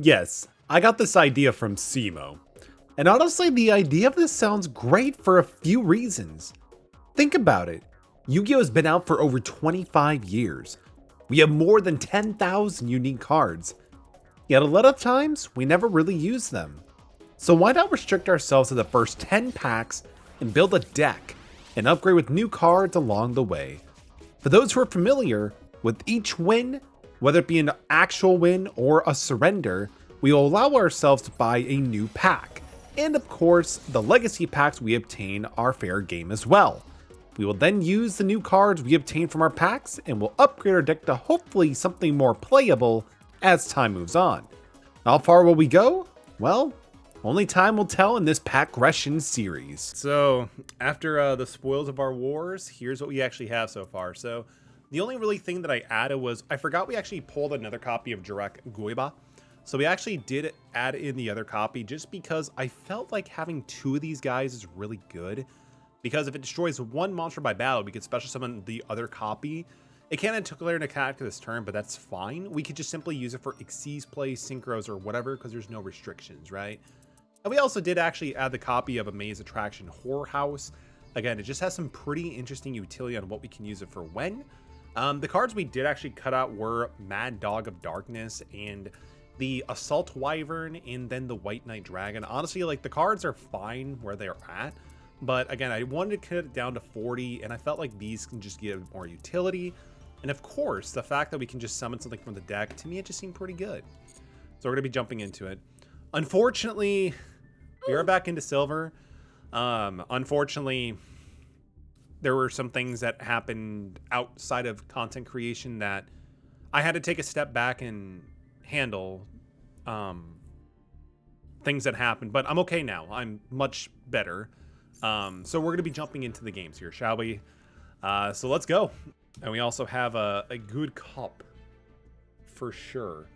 Yes, I got this idea from Simo. And honestly, the idea of this sounds great for a few reasons. Think about it. Yu-Gi-Oh has been out for over 25 years. We have more than 10,000 unique cards. Yet a lot of times, we never really use them. So why not restrict ourselves to the first 10 packs and build a deck and upgrade with new cards along the way? For those who are familiar, with each win, whether it be an actual win or a surrender, we will allow ourselves to buy a new pack. And of course, the legacy packs we obtain are fair game as well. We will then use the new cards we obtain from our packs and will upgrade our deck to hopefully something more playable as time moves on. How far will we go? Well, only time will tell in this Pack-gression series. So after the spoils of our wars, here's what we actually have so far. So the only really thing that I added was, I forgot we actually pulled another copy of Direct Goiba. So we actually did add in the other copy just because I felt like having two of these guys is really good. Because if it destroys one monster by battle, we could special summon the other copy. It can't declare an attack this turn, but that's fine. We could just simply use it for Xyz play, synchros, or whatever, because there's no restrictions, right? And we also did actually add the copy of a Maze Attraction Horror House. Again, it just has some pretty interesting utility on what we can use it for when. The cards we did actually cut out were Mad Dog of Darkness and the Assault Wyvern, and then the White Knight Dragon. Honestly, like, the cards are fine where they're at. But again, I wanted to cut it down to 40, and I felt like these can just give more utility. And of course, the fact that we can just summon something from the deck, to me, it just seemed pretty good. So we're going to be jumping into it. Unfortunately, we are back into silver. Unfortunately, there were some things that happened outside of content creation that I had to take a step back and handle. Things that happened, but I'm okay now. I'm much better. So we're going to be jumping into the games here, shall we? So let's go. And we also have a good cup for sure.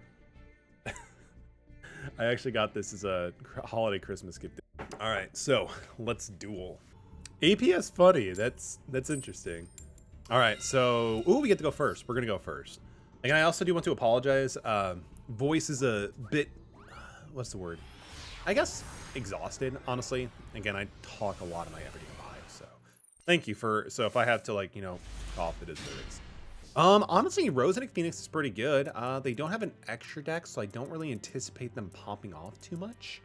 I actually got this as a holiday Christmas gift. All right, so let's duel. APS funny. That's interesting. All right, so we get to go first. We're gonna go first. Again, I also do want to apologize. Voice is a bit, what's the word? I guess exhausted, honestly. Again, I talk a lot in my everyday life, so thank you for. So if I have to, like, you know, cough, it is what it is. Honestly, Rosenic Phoenix is pretty good. They don't have an extra deck, so I don't really anticipate them popping off too much.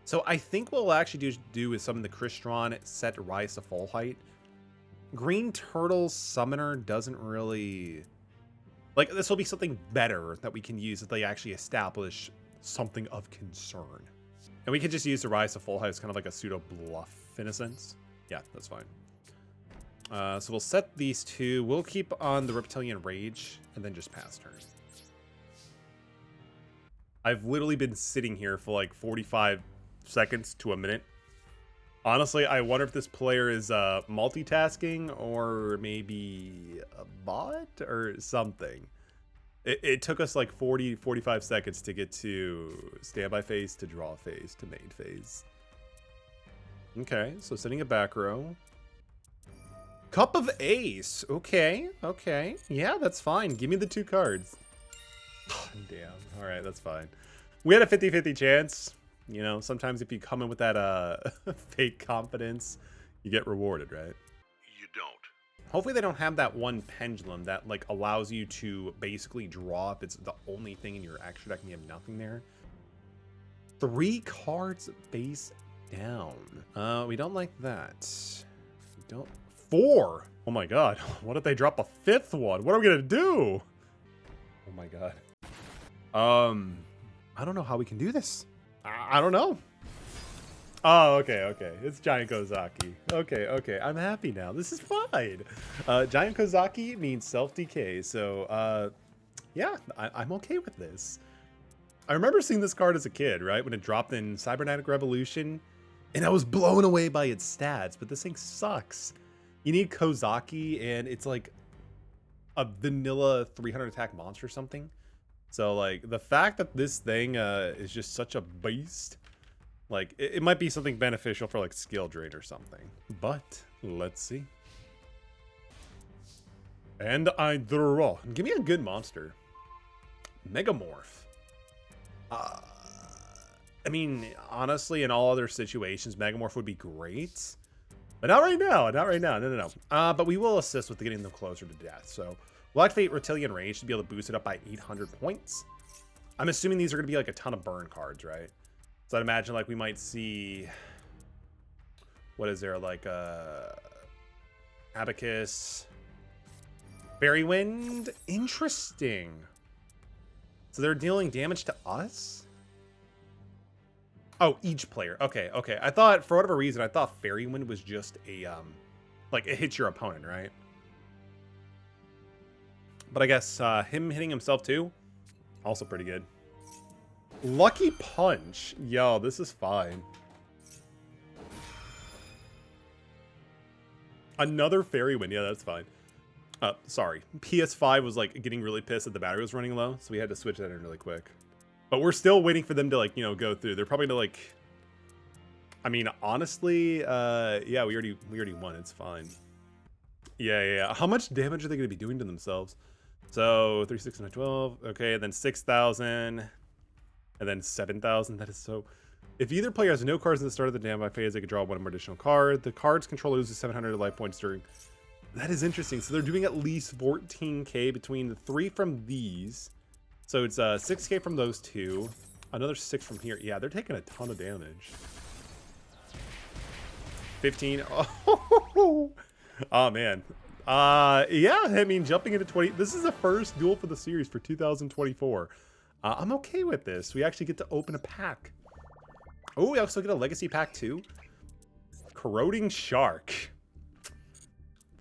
So I think what we'll actually do is summon the Crystron, set Rise to full height. Green Turtle Summoner doesn't really, like, this will be something better that we can use if they actually establish something of concern. And we could just use the Rise to full height as kind of like a pseudo bluff in a sense. Yeah, that's fine. So we'll set these two. We'll keep on the Reptilian Rage and then just pass turn. I've literally been sitting here for like 45 seconds to a minute. Honestly, I wonder if this player is multitasking or maybe a bot or something. It took us like 45 seconds to get to standby phase, to draw phase, to main phase. Okay, so sending a back row. Cup of Ace. Okay. Yeah, that's fine. Give me the two cards. Damn. All right, that's fine. We had a 50-50 chance. You know, sometimes if you come in with that fake confidence, you get rewarded, right? You don't. Hopefully they don't have that one pendulum that, like, allows you to basically draw if it's the only thing in your extra deck and you have nothing there. 3 cards face down. We don't like that. We don't. 4. Oh my god. What if they drop a 5th one? What are we gonna do? Oh my god. I don't know how we can do this. I don't know. Oh, okay. It's Giant Kozaki. Okay. I'm happy now. This is fine. Giant Kozaki means self-decay. So, yeah, I'm okay with this. I remember seeing this card as a kid, right? When it dropped in Cybernetic Revolution. And I was blown away by its stats. But this thing sucks. You need Kozaki, and it's like a vanilla 300 attack monster or something. So, like, the fact that this thing is just such a beast, like, it might be something beneficial for, like, skill drain or something. But, let's see. And I draw. Give me a good monster. Megamorph. I mean, honestly, in all other situations, Megamorph would be great. But not right now. Not right now. No. But we will assist with getting them closer to death. So we'll activate Reptilian Rage to be able to boost it up by 800 points. I'm assuming these are going to be like a ton of burn cards, right? So I'd imagine like we might see... What is there? Like Abacus... Fairy Wind? Interesting. So they're dealing damage to us? Oh, each player. Okay. I thought, for whatever reason, I thought Fairy Wind was just a, like, it hits your opponent, right? But I guess him hitting himself, too, also pretty good. Lucky Punch. Yo, this is fine. Another Fairy Wind. Yeah, that's fine. Sorry. PS5 was, like, getting really pissed that the battery was running low, so we had to switch that in really quick. But we're still waiting for them to, like, you know, go through. They're probably gonna, like... I mean, honestly, yeah, we already won. It's fine. Yeah. How much damage are they gonna be doing to themselves? So, 3, 6, 9, 12. Okay, and then 6,000. And then 7,000. That is so... If either player has no cards at the start of the damage phase, they can draw one more additional card. The card's controller loses 700 life points during... That is interesting. So they're doing at least 14k between the 3 from these... So it's 6k from those two, another 6 from here. Yeah, they're taking a ton of damage. 15. Oh, oh man. Yeah, I mean, jumping into 20. This is the first duel for the series for 2024. I'm okay with this. We actually get to open a pack. Oh, we also get a legacy pack too. Corroding Shark.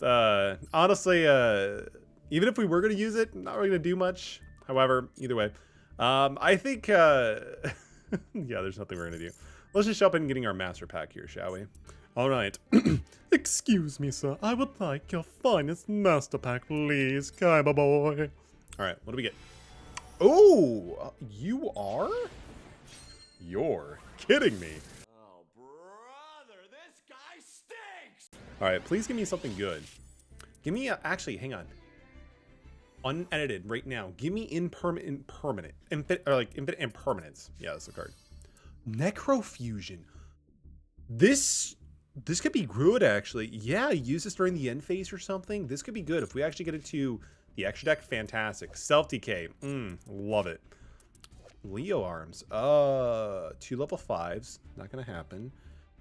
Honestly, even if we were going to use it, not really going to do much. However, either way, I think, yeah, there's nothing we're going to do. Let's just jump in and getting our master pack here, shall we? All right. Excuse me, sir. I would like your finest master pack, please, Kaiba boy. All right, what do we get? Oh, you are? You're kidding me. Oh, brother, this guy stinks! All right, please give me something good. Give me a, actually, hang on. Unedited right now. Give me infinite impermanence. Yeah, that's the card. Necrofusion. This could be good actually. Yeah, use this during the end phase or something. This could be good if we actually get into the extra deck. Fantastic. Self decay. Love it. Leo arms. 2 level 5s. Not gonna happen.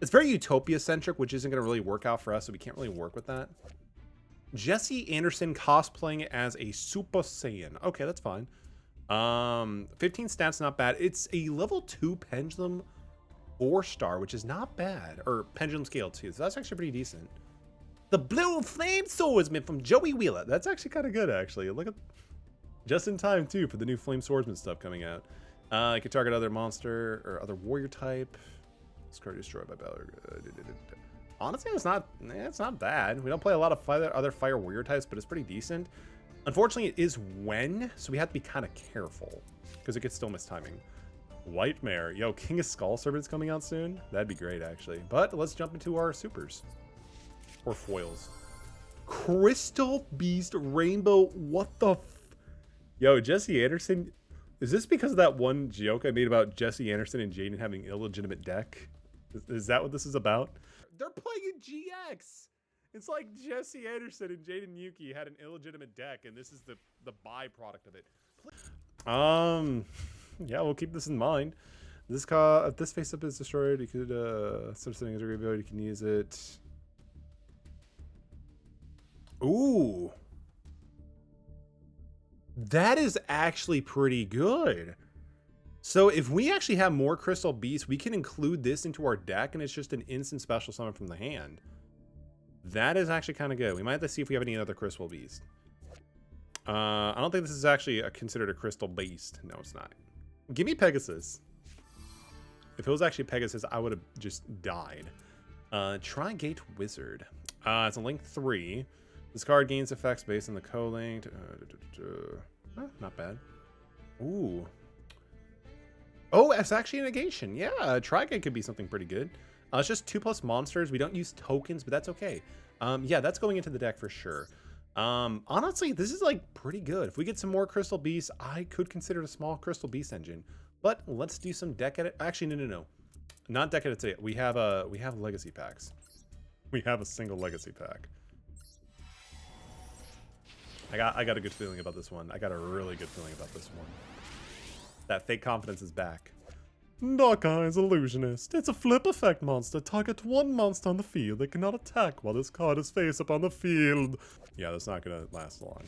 It's very Utopia centric, which isn't gonna really work out for us, so we can't really work with that. Jesse Anderson cosplaying as a Super Saiyan. Okay, that's fine. 15 stats, not bad. It's a level 2 Pendulum 4-star, which is not bad. Or Pendulum Scale 2, so that's actually pretty decent. The Blue Flame Swordsman from Joey Wheeler. That's actually kind of good, actually. Look at... Just in time, too, for the new Flame Swordsman stuff coming out. You can target other monster or other warrior type. This card destroyed by Valor. Honestly, it's not bad. We don't play a lot of other fire warrior types, but it's pretty decent. Unfortunately, it is when, so we have to be kind of careful because it could still miss timing. Whitemare. Yo, King of Skull Servant's coming out soon. That'd be great, actually. But let's jump into our supers. Or foils. Crystal Beast Rainbow. What the Yo, Jesse Anderson. Is this because of that one joke I made about Jesse Anderson and Jaden having an illegitimate deck? Is that what this is about? They're playing in GX. It's like Jesse Anderson and Jaden Yuki had an illegitimate deck, and this is the byproduct of it. Yeah, we'll keep this in mind. This if this face up is destroyed, you could sort of setting as a graveyard, you can use it. Ooh. That is actually pretty good. So if we actually have more Crystal Beasts, we can include this into our deck, and it's just an instant special summon from the hand. That is actually kind of good. We might have to see if we have any other Crystal Beast. I don't think this is actually considered a Crystal Beast. No, it's not. Give me Pegasus. If it was actually Pegasus, I would have just died. Tri-Gate Wizard. It's a link 3. This card gains effects based on the co-linked. Not bad. Ooh. Oh, it's actually a negation. Yeah, Tri-Gate could be something pretty good. It's just 2+ monsters. We don't use tokens, but that's okay. Yeah, that's going into the deck for sure. Honestly, this is like pretty good. If we get some more Crystal Beasts, I could consider it a small Crystal Beast engine. But let's do some deck edit. Actually, no. Not deck edit today. We have legacy packs. We have a single legacy pack. I got a good feeling about this one. I got a really good feeling about this one. That fake confidence is back. Dark Eyes Illusionist. It's a flip effect monster. Target one monster on the field that cannot attack while this card is face up on the field. Yeah, that's not gonna last long.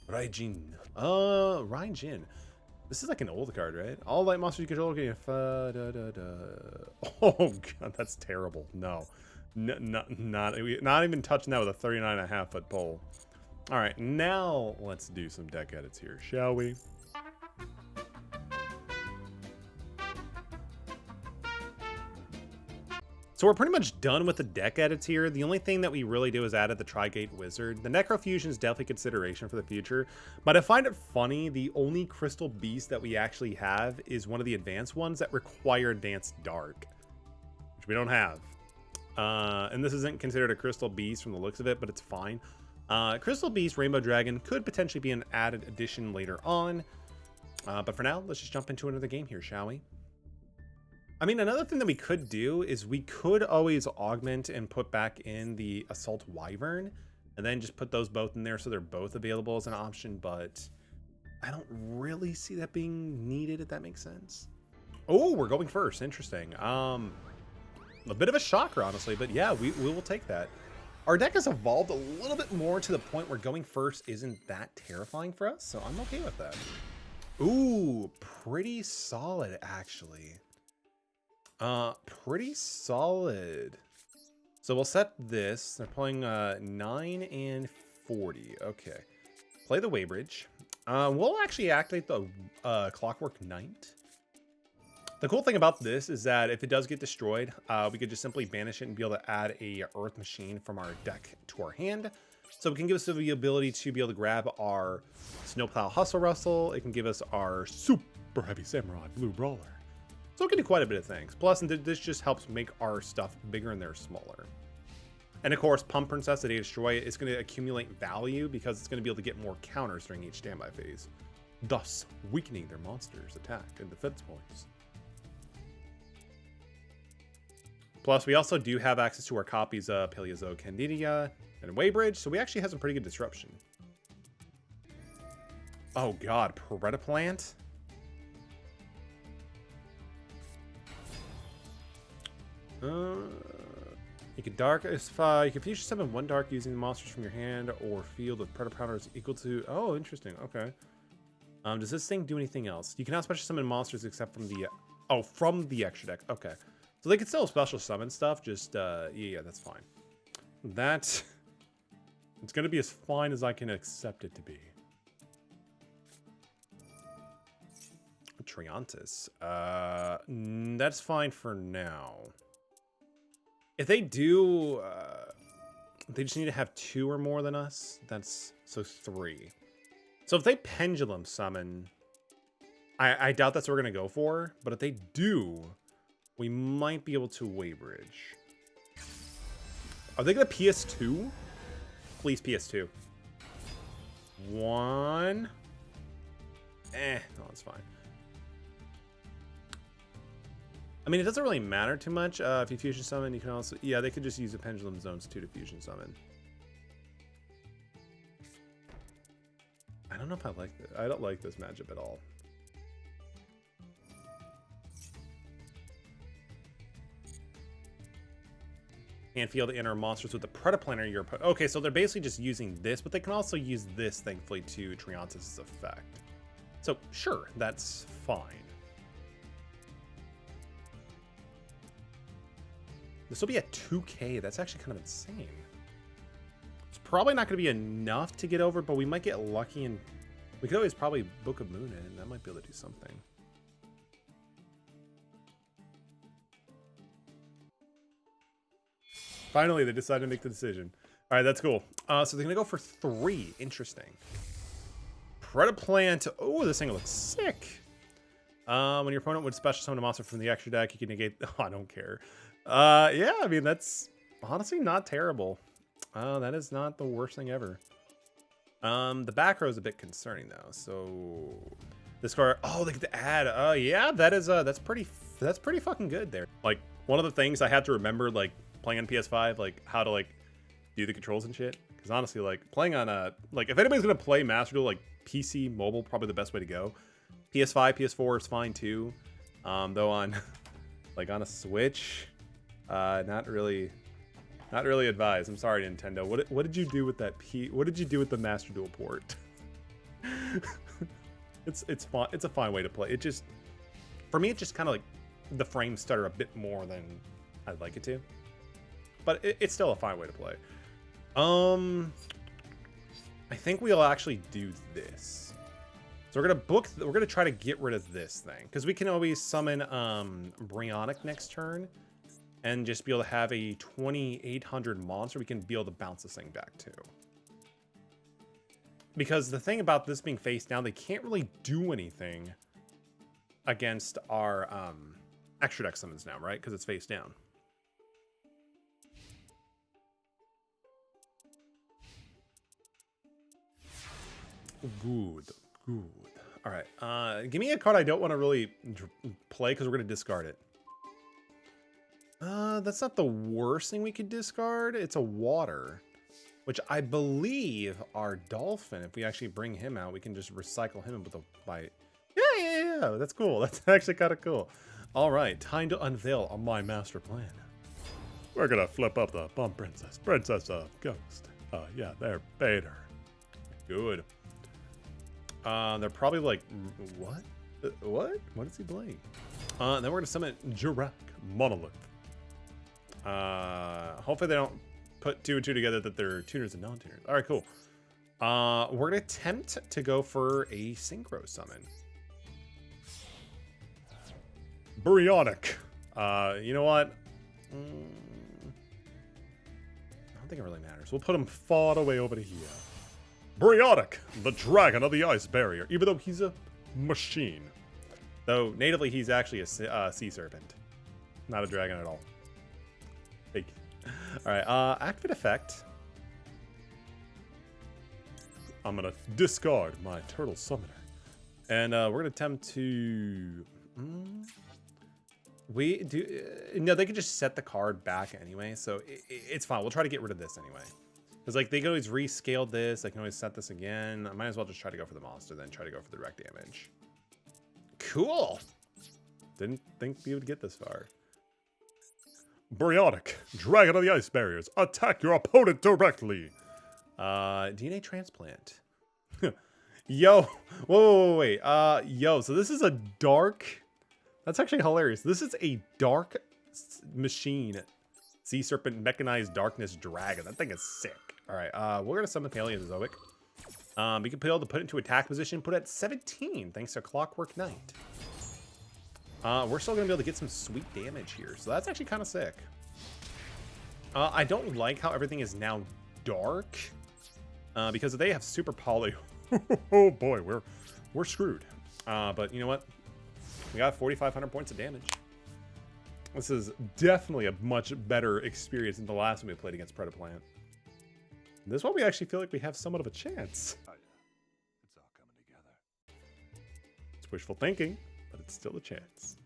Raijin. Raijin. This is like an old card, right? All light monsters you control can Oh god, that's terrible. No. Not even touching that with a 39.5-foot pole. Alright, now let's do some deck edits here, shall we? So we're pretty much done with the deck edits here. The only thing that we really do is added the Trigate Wizard. The Necrofusion is definitely consideration for the future, but I find it funny the only Crystal Beast that we actually have is one of the advanced ones that require Advanced Dark, which we don't have. And this isn't considered a Crystal Beast from the looks of it, but it's fine. Crystal Beast Rainbow Dragon could potentially be an added addition later on. But for now, let's just jump into another game here, shall we? I mean, another thing that we could do is we could always augment and put back in the Assault Wyvern and then just put those both in there so they're both available as an option, but I don't really see that being needed, if that makes sense. Oh, we're going first. Interesting. A bit of a shocker, honestly, but yeah, we will take that. Our deck has evolved a little bit more to the point where going first isn't that terrifying for us, so I'm okay with that. Ooh, pretty solid, actually. Pretty solid. So we'll set this. They're playing 9 and 40. Okay. Play the Waybridge. We'll actually activate the Clockwork Knight. The cool thing about this is that if it does get destroyed, we could just simply banish it and be able to add a Earth Machine from our deck to our hand. So it can give us the ability to be able to grab our Snowplow Hustle Rustle. It can give us our Super Heavy Samurai Blue Brawler. So it can do quite a bit of things. Plus, this just helps make our stuff bigger and they're smaller. And of course, Pump Princess, the day destroy it, is going to accumulate value because it's going to be able to get more counters during each standby phase, thus weakening their monsters' attack and defense points. Plus, we also do have access to our copies of Paleozoic Candidia and Waybridge, so we actually have some pretty good disruption. Oh god, Predaplant? You can you can fusion summon one dark using the monsters from your hand or field with Predaplant equal to. Oh, interesting. Okay. Does this thing do anything else? You cannot special summon monsters except from the from the extra deck. Okay, so they can still special summon stuff. Just yeah, that's fine. That it's gonna be as fine as I can accept it to be. Triantis. That's fine for now. If they do, they just need to have 2 or more than us. That's so 3. So if they Pendulum Summon, I doubt that's what we're gonna go for. But if they do, we might be able to Waybridge. Are they gonna PS2? Please PS2. 1. No, it's fine. I mean, it doesn't really matter too much. If you fusion summon, you can also... Yeah, they could just use the Pendulum Zones too to fusion summon. I don't know if I like this. I don't like this matchup at all. And field to enter monsters with the Predaplanter you're... Okay, so they're basically just using this, but they can also use this, thankfully, to Triantis' effect. So, sure, that's fine. This will be at 2K. That's actually kind of insane. It's probably not going to be enough to get over, but we might get lucky and we could always probably Book of Moon in. That might be able to do something. Finally, they decided to make the decision. All right, that's cool. So they're going to go for 3. Interesting. Predaplant. Oh, this thing looks sick. When your opponent would special summon a monster from the extra deck, you can negate... Oh, I don't care. Yeah, I mean, that's honestly not terrible. That is not the worst thing ever. The back row is a bit concerning, though. So Discard. Oh, they get to add. Yeah, that's pretty fucking good there. Like, one of the things I had to remember, like, playing on PS5, like, how to, like, do the controls and shit. Because honestly, like, playing on a, like, if anybody's gonna play Master Duel, like, PC, mobile, probably the best way to go. PS5, PS4 is fine too. Though on, like, on a Switch, not really advised. I'm sorry, Nintendo. What did you do with that what did you do with the Master Duel port? It's fun. It's a fine way to play. It just, for me, it just kind of like the frames stutter a bit more than I'd like it to, but it's still a fine way to play. I think we'll actually do this. So we're gonna try to get rid of this thing because we can always summon Brionnic next turn, and just be able to have a 2800 monster. We can be able to bounce this thing back too. Because the thing about this being face down, they can't really do anything against our extra deck summons now, right? Because it's face down. Good. All right. Give me a card I don't want to really play because we're going to discard it. That's not the worst thing we could discard. It's a water, which I believe our dolphin, if we actually bring him out, we can just recycle him with a bite. Yeah. That's cool. That's actually kind of cool. All right. Time to unveil on my master plan. We're going to flip up the Bum Princess. Princess of Ghost. Yeah, there. Bader. Good. They're probably like, what? What is he playing? Then we're going to summon Jurak Monolith. Hopefully they don't put 2 and 2 together that they're tuners and non-tuners. All right, cool. We're going to attempt to go for a synchro summon. Brionnic. You know what? I don't think it really matters. We'll put him far away over here. Brionnic, the dragon of the ice barrier, even though he's a machine. Though natively he's actually a sea serpent, not a dragon at all. Fake. All right, activate effect. I'm gonna discard my turtle summoner, and we're gonna attempt to. We do. No, they can just set the card back anyway, so it's fine. We'll try to get rid of this anyway. Because, like, they can always rescale this. They can always set this again. I might as well just try to go for the monster, then try to go for the direct damage. Cool. Didn't think we would get this far. Brionnic, Dragon of the Ice Barriers. Attack your opponent directly. DNA transplant. Yo. Whoa, wait. Yo, so this is a dark... That's actually hilarious. This is a dark machine. Sea Serpent Mechanized Darkness Dragon. That thing is sick. All right, we're going to summon Paleozoic. We can be able to put it into attack position, put it at 17, thanks to Clockwork Knight. We're still going to be able to get some sweet damage here, so that's actually kind of sick. I don't like how everything is now dark, because if they have super poly, oh boy, we're screwed. But you know what? We got 4,500 points of damage. This is definitely a much better experience than the last one we played against Predaplant. This one we actually feel like we have somewhat of a chance. Oh yeah, it's all coming together. It's wishful thinking, but it's still a chance.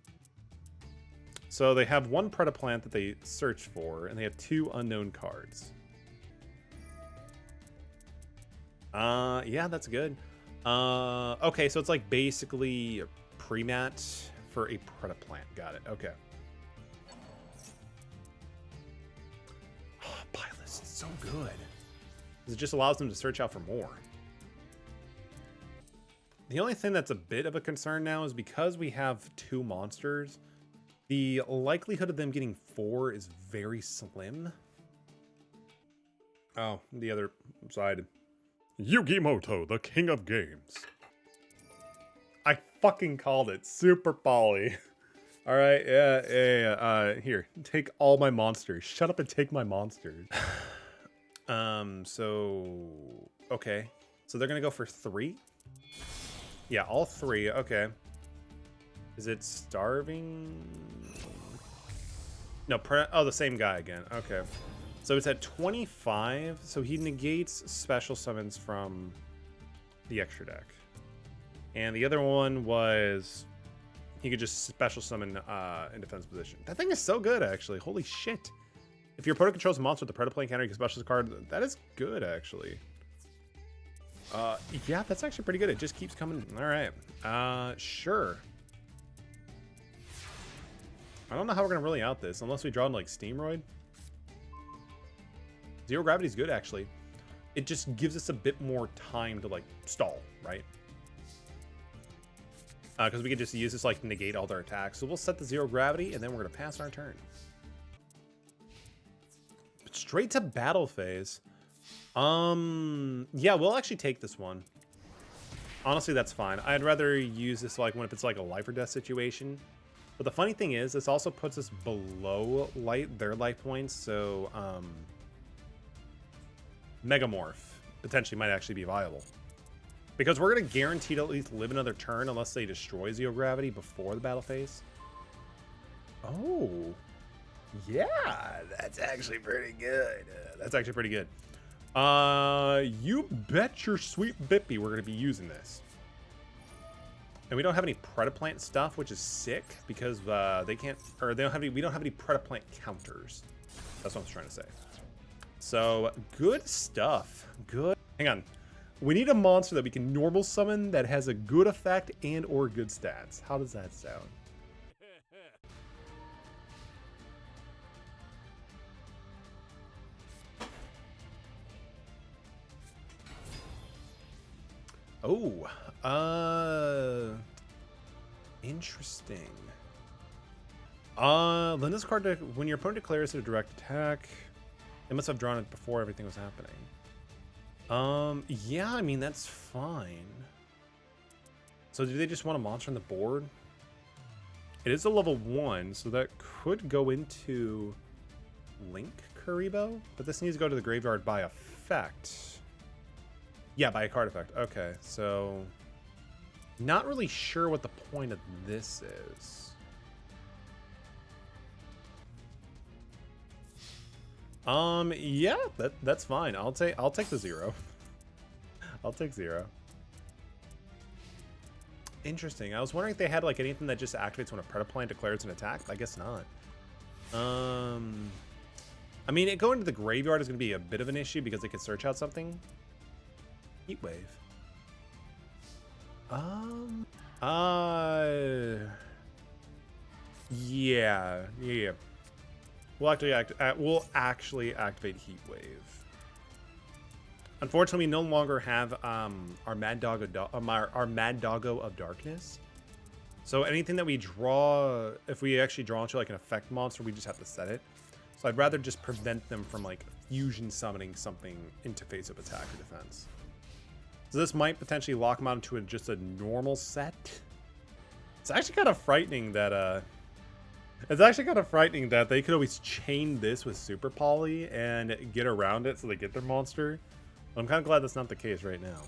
So they have one Predaplant that they search for, and they have 2 unknown cards. Yeah, that's good. Okay, so it's like basically a pre-mat for a Predaplant. Got it. Okay. Bylist is so good. It just allows them to search out for more. The only thing that's a bit of a concern now is because we have 2 monsters, the likelihood of them getting 4 is very slim. Oh, the other side. Yugimoto, the king of games. I fucking called it. Super poly. All right, yeah. Here, take all my monsters. Shut up and take my monsters. Okay. So they're gonna go for 3? Yeah, all 3, okay. Is it starving? No, the same guy again, okay. So it's at 25, so he negates special summons from the extra deck. And the other one was he could just special summon in defense position. That thing is so good, actually. Holy shit. If your opponent controls a monster with the Predator Plane counter, you can special card. That is good, actually. Yeah, that's actually pretty good. It just keeps coming. All right. Sure. I don't know how we're going to really out this, unless we draw into, like, Steamroid. Zero Gravity's good, actually. It just gives us a bit more time to, like, stall, right? Because we could just use this, like, to negate all their attacks. So we'll set the Zero Gravity, and then we're going to pass our turn. Straight to battle phase. Yeah, we'll actually take this one. Honestly, that's fine. I'd rather use this, like, when if it's, like, a life or death situation. But the funny thing is, this also puts us below their life points, so, Megamorph potentially might actually be viable. Because we're going to guarantee to at least live another turn unless they destroy Zero Gravity before the battle phase. Oh. Yeah, that's actually pretty good. That's actually pretty good. You bet your sweet bippy we're going to be using this. And we don't have any Predaplant stuff, which is sick because they can't, or they don't have any, we don't have any Predaplant counters. That's what I was trying to say. So good stuff. Good. Hang on. We need a monster that we can normal summon that has a good effect and or good stats. How does that sound? Oh, interesting. Lend this card to when your opponent declares a direct attack. They must have drawn it before everything was happening. Yeah, I mean that's fine. So do they just want a monster on the board? It is a level 1, so that could go into Link Karibo, but this needs to go to the graveyard by effect. Yeah, by a card effect. Okay, so not really sure what the point of this is. Yeah, that's fine. I'll take the 0. I'll take 0. Interesting. I was wondering if they had like anything that just activates when a Predaplant declares an attack. I guess not. I mean, it going to the graveyard is going to be a bit of an issue because they could search out something. Heat Wave. Yeah. We'll actually activate Heat Wave. Unfortunately, we no longer have our Mad Doggo of Darkness. So anything that we draw, if we actually draw into like an effect monster, we just have to set it. So I'd rather just prevent them from like fusion summoning something into face of attack or defense. So this might potentially lock them out into just a normal set. It's actually kind of frightening that they could always chain this with Super Poly and get around it so they get their monster. I'm kind of glad that's not the case right now.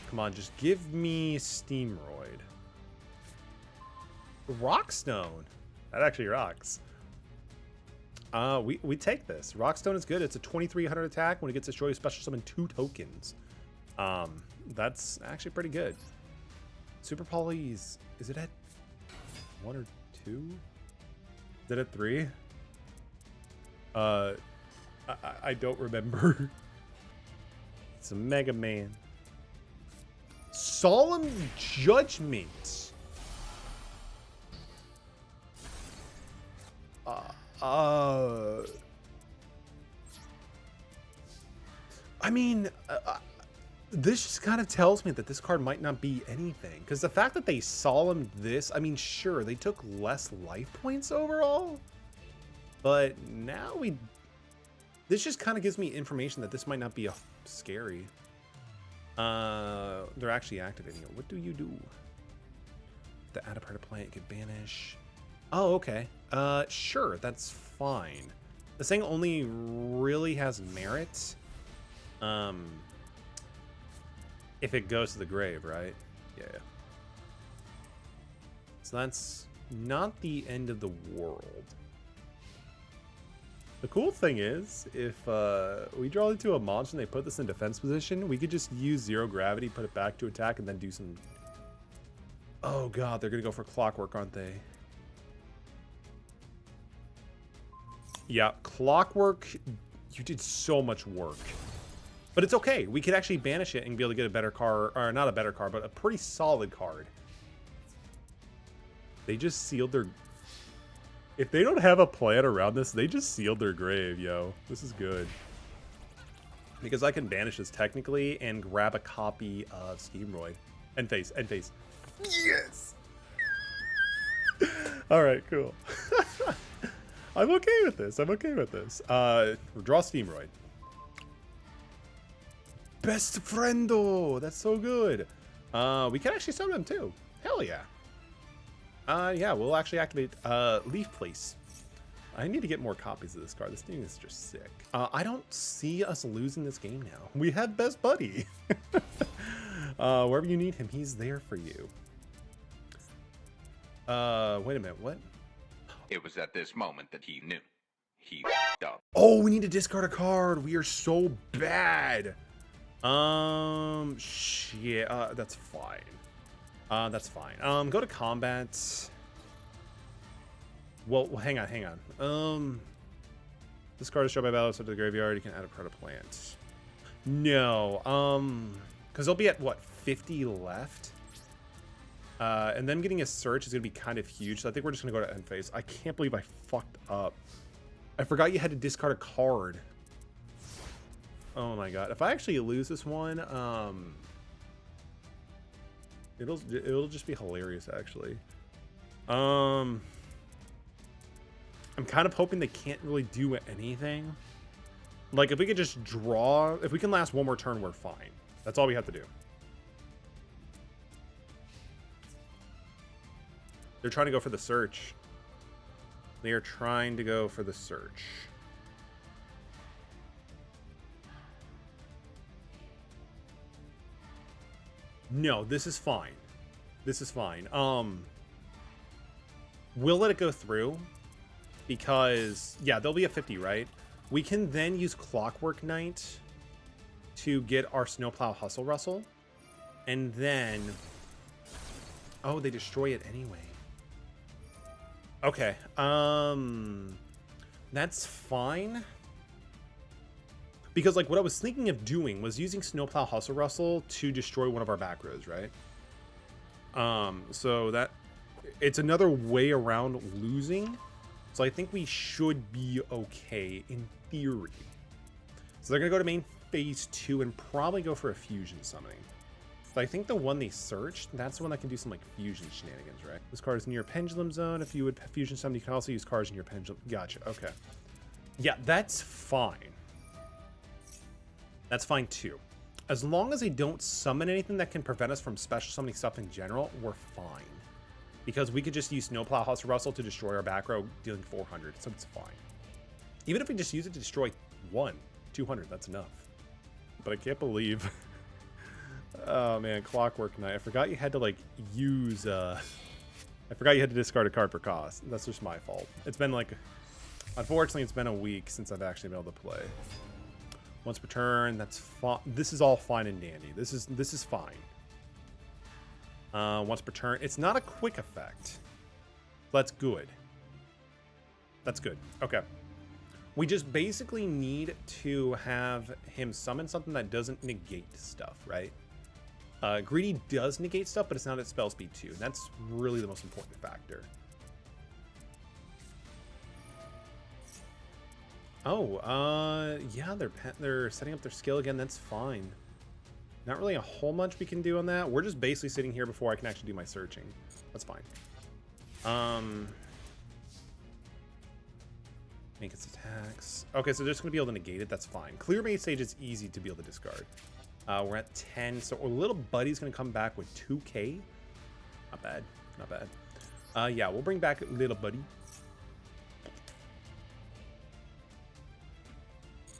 Come on, just give me Steamroid. Rockstone. That actually rocks. We take this. Rockstone is good. It's a 2300 attack. When it gets destroyed, you special summon 2 tokens. That's actually pretty good. Super Poly's, is it at 1 or 2? Is it at 3? I don't remember. It's a Mega Man. Solemn Judgment. I mean, this just kind of tells me that this card might not be anything. Because the fact that they solemned this, I mean, sure, they took less life points overall. But now this just kind of gives me information that this might not be scary. They're actually activating it. What do you do? The add a part of plant, you could banish. Oh, okay. Sure, that's fine. This thing only really has merit. If it goes to the grave, right? Yeah. So that's not the end of the world. The cool thing is, if we draw into a monster and they put this in defense position, we could just use 0 gravity, put it back to attack, and then do some... Oh god, they're gonna go for clockwork, aren't they? Yeah, clockwork, you did so much work. But it's okay. We could actually banish it and be able to get a better card, or not a better card, but a pretty solid card. They just sealed their... If they don't have a plan around this, they just sealed their grave, yo. This is good. Because I can banish this technically and grab a copy of Steamroid. End phase, end phase. Yes! Alright, cool. I'm okay with this. I'm okay with this. Draw Steamroid. Best friendo! That's so good. We can actually summon him too. Hell yeah. Yeah, we'll actually activate Leaf Place. I need to get more copies of this card. This thing is just sick. I don't see us losing this game now. We have Best Buddy. Wherever you need him, he's there for you. Wait a minute, what? It was at this moment that he knew. He f***ed up. Oh, we need to discard a card. We are so bad. Shit. That's fine. That's fine. Go to combat. Well, hang on. This card is shown by battle to the graveyard. You can add a card to plant. No. Because they'll be at what, 50 left. And then getting a search is gonna be kind of huge. So I think we're just gonna go to end phase. I can't believe I fucked up. I forgot you had to discard a card. Oh my god. If I actually lose this one, it'll just be hilarious actually. I'm kind of hoping they can't really do anything. Like if we could just draw, if we can last one more turn, we're fine. That's all we have to do. They're trying to go for the search. They are trying to go for the search. No, this is fine. This is fine. We'll let it go through because, yeah, there'll be a 50, right? We can then use Clockwork Knight to get our Snowplow Hustle Rustle. And then... Oh, they destroy it anyway. Okay. That's fine. Because, like, what I was thinking of doing was using Snowplow Hustle Rustle to destroy one of our back rows, right? So that... It's another way around losing. So I think we should be okay, in theory. So they're going to go to main phase 2 and probably go for a fusion summoning. So I think the one they searched, that's the one that can do some, like, fusion shenanigans, right? This card is in your pendulum zone. If you would fusion summon, you can also use cards in your pendulum. Gotcha, okay. Yeah, that's fine. That's fine, too. As long as they don't summon anything that can prevent us from special summoning stuff in general, we're fine. Because we could just use Snowplow Hustle Rustle to destroy our back row, dealing 400, so it's fine. Even if we just use it to destroy 200, that's enough. But I can't believe... Oh man, Clockwork Knight. I forgot you had to like use I forgot you had to discard a card per cost. That's just my fault. It's been like, unfortunately it's been a week since I've actually been able to play. Once per turn, that's fine. This is all fine and dandy. This is fine. Once per turn. It's not a quick effect. That's good. That's good. Okay. We just basically need to have him summon something that doesn't negate stuff, right? Greedy does negate stuff, but it's not at spell speed 2. That's really the most important factor. Oh, yeah, they're setting up their skill again. That's fine. Not really a whole much we can do on that. We're just basically sitting here before I can actually do my searching. That's fine. Make its attacks. Okay, so they're just going to be able to negate it. That's fine. Clear Maze Sage is easy to be able to discard. We're at 10, so our little buddy's going to come back with 2k. Not bad. Not bad. Yeah, we'll bring back little buddy.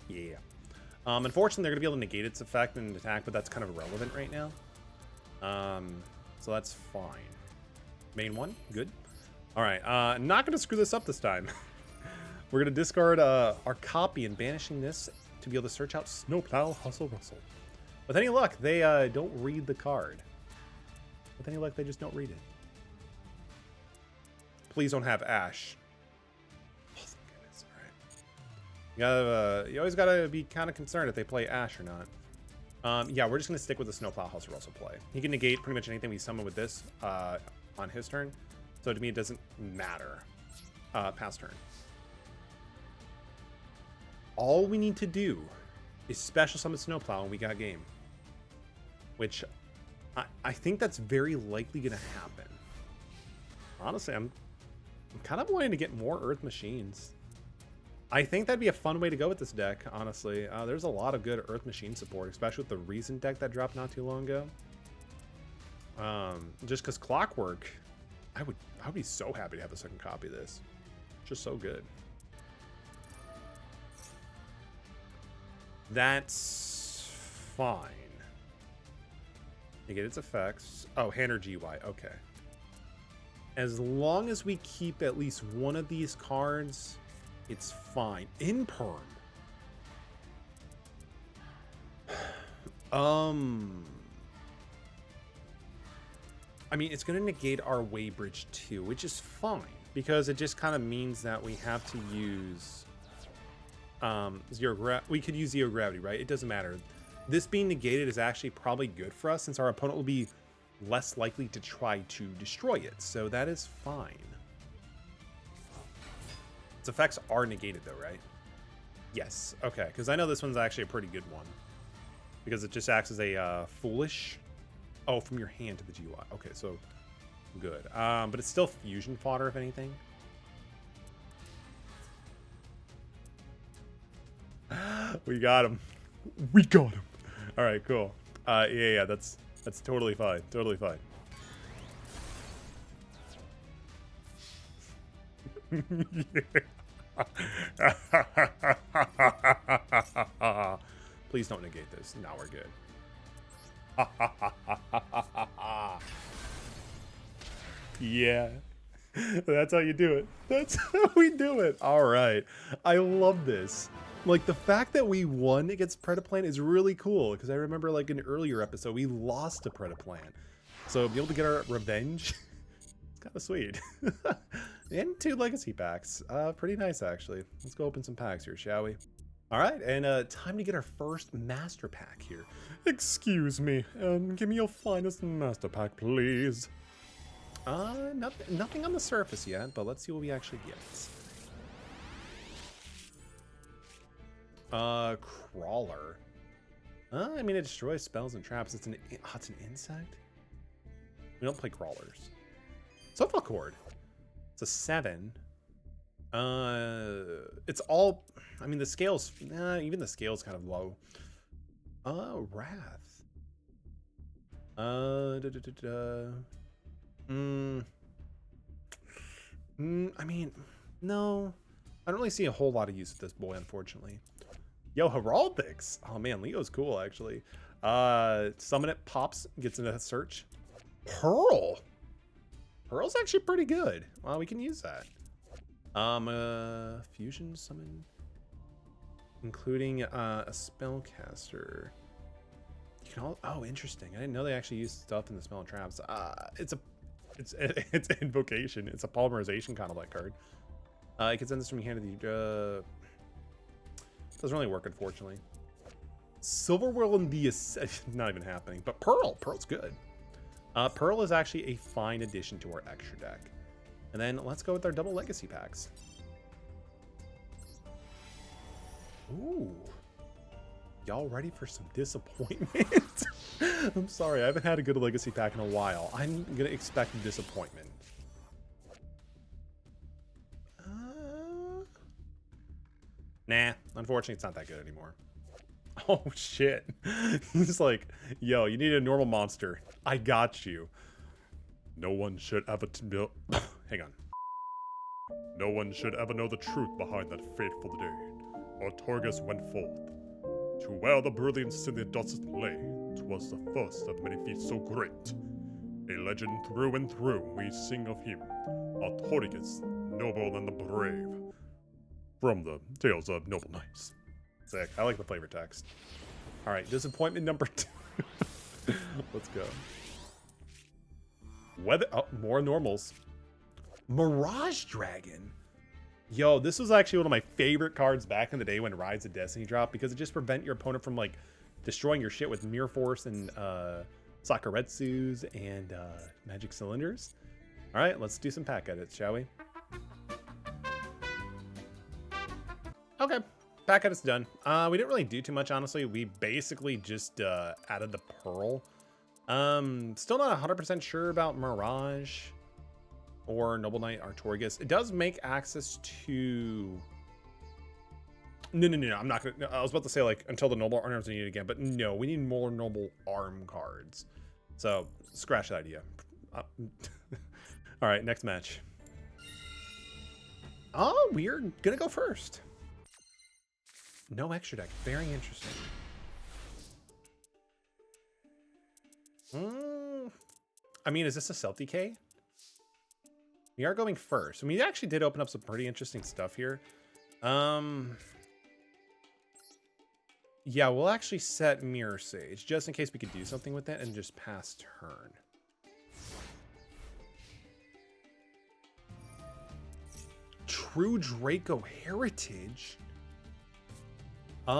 Yeah. Unfortunately, they're going to be able to negate its effect and attack, but that's kind of irrelevant right now. So that's fine. Main one, good. All right, not going to screw this up this time. We're going to discard our copy and banishing this to be able to search out Snowplow Hustle Rustle. With any luck, they don't read the card. With any luck, they just don't read it. Please don't have Ash. Oh, thank goodness. All right. You always gotta be kind of concerned if they play Ash or not. Yeah, we're just gonna stick with the Snowplow Hustle Rustle play. He can negate pretty much anything we summon with this on his turn. So to me, it doesn't matter. Past turn. All we need to do is special summon Snowplow and we got game. Which I think that's very likely going to happen. Honestly, I'm kind of wanting to get more Earth Machines. I think that'd be a fun way to go with this deck, honestly. There's a lot of good Earth Machine support, especially with the recent deck that dropped not too long ago. Just because Clockwork, I would be so happy to have a second copy of this. Just so good. That's fine. You get its effects. Oh, Hand or GY. Okay. As long as we keep at least one of these cards, it's fine. In perm. I mean, it's going to negate our Waybridge too, which is fine because it just kind of means that we have to use we could use zero gravity, right? It doesn't matter. This being negated is actually probably good for us since our opponent will be less likely to try to destroy it. So that is fine. Its effects are negated though, right? Yes. Okay, because I know this one's actually a pretty good one. Because it just acts as a foolish. Oh, from your hand to the GUI. Okay, so good. But it's still fusion fodder, if anything. We got him. We got him. All right, cool. Yeah, that's totally fine. Totally fine. Please don't negate this. Now we're good. Yeah. That's how you do it. That's how we do it. All right. I love this. Like, the fact that we won against Predaplan is really cool, because I remember, like, in an earlier episode, we lost to Predaplan. So, be able to get our revenge, it's kind of sweet. And 2 legacy packs. Pretty nice, actually. Let's go open some packs here, shall we? All right, and time to get our first master pack here. Excuse me, give me your finest master pack, please. Nothing on the surface yet, but let's see what we actually get. Crawler. I mean, it destroys spells and traps. It's an insect. We don't play crawlers. Sofa cord. It's a 7. It's all. I mean, the scale's. Even the scale's kind of low. Wrath. I mean, no. I don't really see a whole lot of use of this boy, unfortunately. Yo, Heraldics. Oh man, Leo's cool actually. Summon it, pops, gets into search. Pearl. Pearl's actually pretty good. Well, we can use that. Fusion summon, including a spellcaster. You can all. Oh, interesting. I didn't know they actually use stuff in the spell and traps. It's invocation. It's a polymerization kind of like card. You can send this from your hand to the. Doesn't really work, unfortunately. Silverwheel and the not even happening, but Pearl's good. Pearl is actually a fine addition to our extra deck. And then let's go with our double legacy packs. Ooh, y'all ready for some disappointment? I'm sorry, I haven't had a good legacy pack in a while. I'm gonna expect disappointment. Nah, unfortunately, it's not that good anymore. Oh, shit. He's like, yo, you need a normal monster. I got you. No one should ever hang on. No one should ever know the truth behind that fateful day. Ortorgus went forth. To where the brilliant Scythian dost lay, 'twas the first of many feats so great. A legend through and through we sing of him. Ortorgus, noble and the brave. from the Tales of Noble Knights. Sick. I like the flavor text. All right, disappointment number 2. Let's go. Weather. Oh, more normals. Mirage Dragon. Yo, this was actually one of my favorite cards back in the day when Rise of Destiny dropped, because it just prevent your opponent from like destroying your shit with Mirror Force and Sakuretsus and Magic Cylinders. All right, let's do some pack edits, shall we? Okay, pack edits done. We didn't really do too much, honestly. We basically just added the Pearl. Still not 100% sure about Mirage or Noble Knight Artorigas. It does make access to... No, I'm not gonna... I was about to say, like, until the Noble Arms are needed again, but no, we need more Noble Arm cards. So, scratch that idea. All right, next match. Oh, we're gonna go first. No extra deck. Very interesting. I mean, is this a Celt DK? We are going first. I mean, we actually did open up some pretty interesting stuff here. Yeah, we'll actually set Mirror Sage just in case we could do something with it and just pass turn. True Draco Heritage. You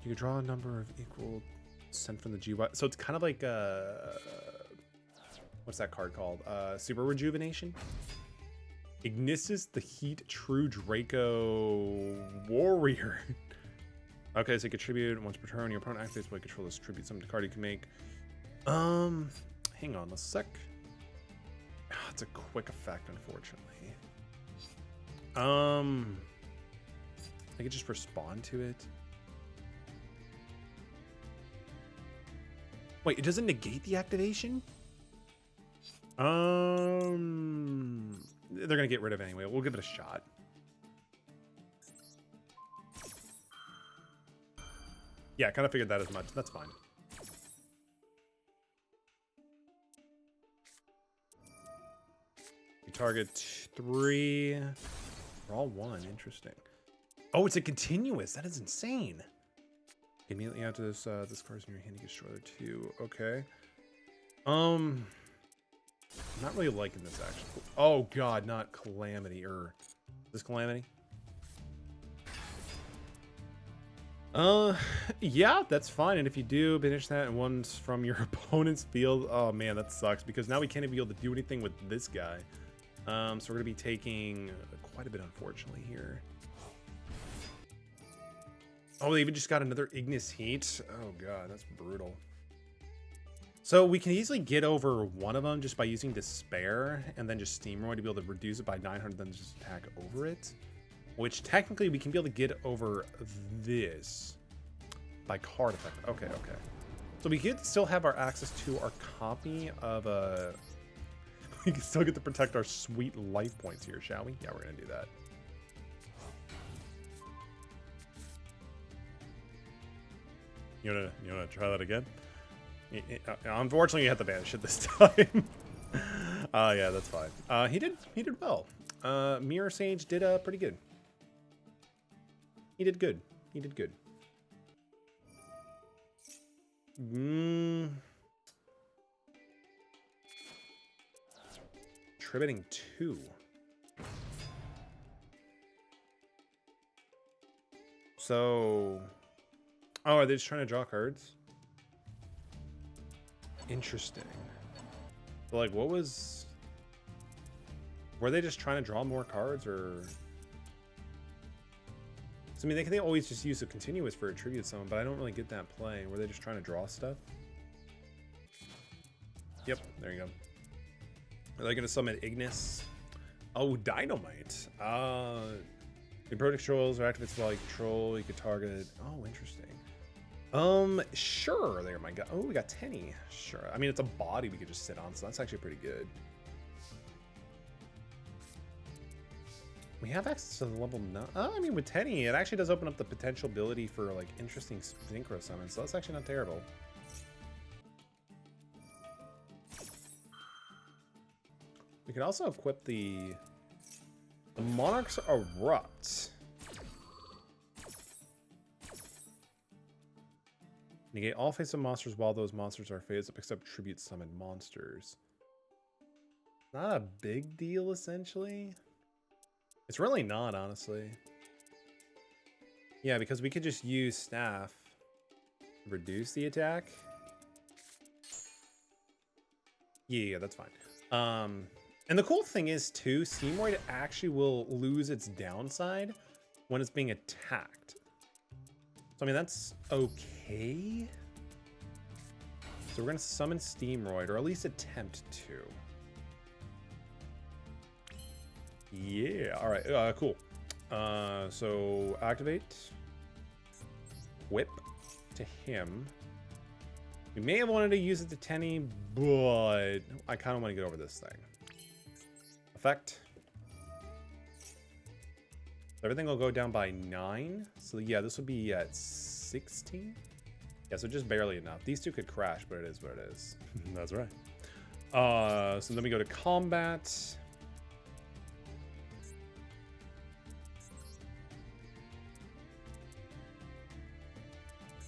can draw a number of equal sent from the GY. So it's kind of like what's that card called? Super Rejuvenation. Ignisus the Heat True Draco Warrior. Okay, so you contribute once per turn. Your opponent activates while you control this tribute. Some card you can make. Hang on a sec. It's a quick effect, unfortunately. I could just respond to it. Wait, it doesn't negate the activation? They're gonna get rid of it anyway. We'll give it a shot. Yeah, I kind of figured that as much. That's fine. You target 3. Draw 1. Interesting. Oh, it's a continuous. That is insane. Immediately after this, this card's in your hand, you can destroy the 2. Okay. I'm not really liking this actually. Oh god, not Calamity or this Calamity. Yeah, that's fine. And if you do banish that and one's from your opponent's field, oh man, that sucks because now we can't even be able to do anything with this guy. So we're gonna be taking quite a bit, unfortunately, here. Oh, they even just got another Ignis Heat. Oh god, that's brutal. So we can easily get over one of them just by using Despair and then just Steamroid to be able to reduce it by 900, then just attack over it. Which technically we can be able to get over this by card effect. Okay, okay. So we could still have our access to our copy of a... We can still get to protect our sweet life points here, shall we? Yeah, we're gonna do that. You wanna try that again? Unfortunately, you have to banish it this time. Yeah, that's fine. He did well. Mirror Sage did pretty good. He did good. He did good. Tributing 2. So, oh, are they just trying to draw cards? Interesting. But like, what was... Were they just trying to draw more cards, or... So, I mean, they can always just use a continuous for a tribute summon, but I don't really get that play. Were they just trying to draw stuff? Yep, there you go. Are they going to summon Ignis? Oh, Dynamite. Your opponent controls or activates while you control. You could target it. Oh, interesting. Sure. There, my god. Oh, we got Tenny. Sure. I mean, it's a body we could just sit on, so that's actually pretty good. We have access to the level 9. Oh, I mean, with Tenny, it actually does open up the potential ability for, like, interesting synchro summons, so that's actually not terrible. We can also equip the The Monarchs erupt. Negate all face-up monsters while those monsters are face-up except tribute summoned monsters. Not a big deal, essentially. It's really not, honestly. Yeah, because we could just use staff to reduce the attack. Yeah, that's fine. And the cool thing is, too, Seamoid actually will lose its downside when it's being attacked. So, I mean, that's okay. So we're going to summon Steamroid, or at least attempt to. Yeah, all right, cool. So activate. Whip to him. We may have wanted to use it to Tenny, but I kind of want to get over this thing. Effect. Everything will go down by 9. So yeah, this would be at 16. Yeah, so just barely enough. These two could crash, but it is what it is. That's right. So then we go to combat.